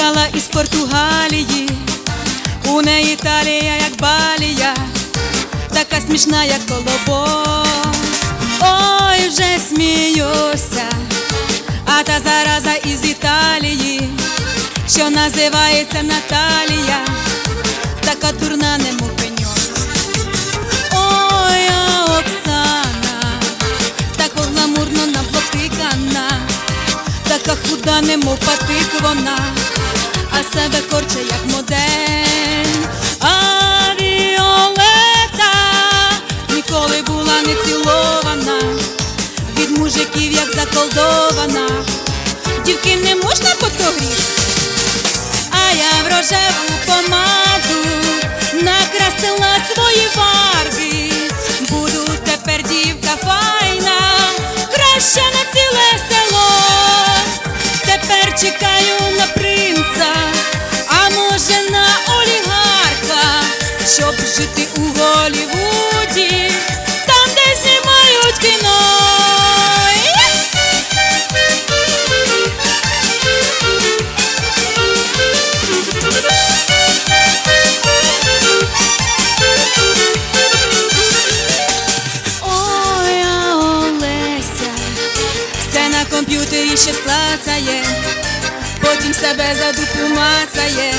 приїхала із Португалії, у неї талія, як балія, така смішна, як колобок. Ой, вже сміюся, а та зараза із Італії, що називається Наталія, така дурна, немов пеньок. Ой, а Оксана, така гламурно наблотикана, така худа, немов патик вона, а себе корче, як модель. А Віолета ніколи була не цілована, від мужиків, як заколдована. Дівки, не можна потогріти, а я в рожеву помаду накрасила свої фарби. Буду тепер дівка файна, краще на ціле село. Тепер чекаю на принца, а може на олігарха, щоб жити у Голлівуді, там, де знімають кіно. Ой, а Олеся все на комп'ютері ще склацає, потім себе за дупу мацає,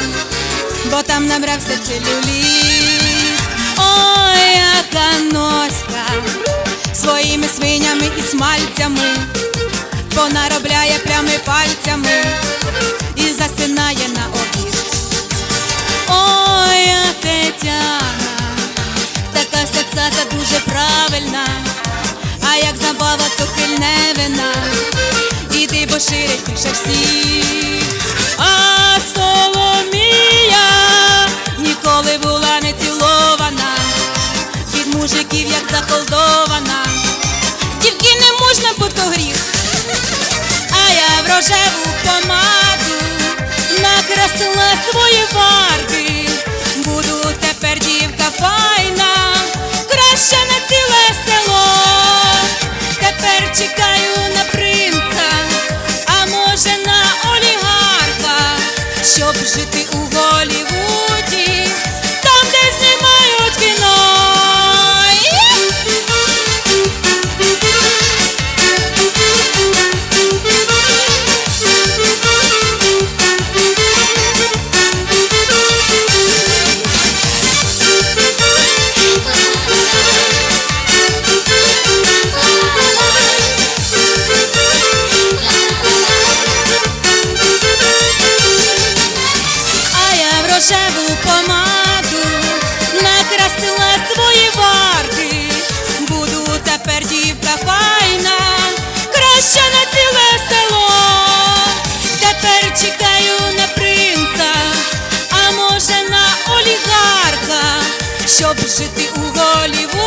бо там набрався целюліт. Ой, яка носька своїми свинями і смальцями понаробляє прями пальцями і засинає на обід. Ой, а Тетяна така сексата, дуже правильна, а як забава, то хильне вина, іди, бо ширить більше всіх. А Соломія ніколи була не цілована, від мужиків, як заколдована. Дівки, не можна, бо то гріх, а я в рожеву помаду накрасила свої фарби. Буду тепер дівка файна, краще на ціле село. Тепер чекаю на принца, а може на олігарха, щоб жити у Голлівуді, там, де знімають кіно. Рожеву помаду накрасила свої фарби. Буду тепер дівка файна, краще на ціле село. Тепер чекаю на принца, а може на олігарха, щоб жити у Голлівуді.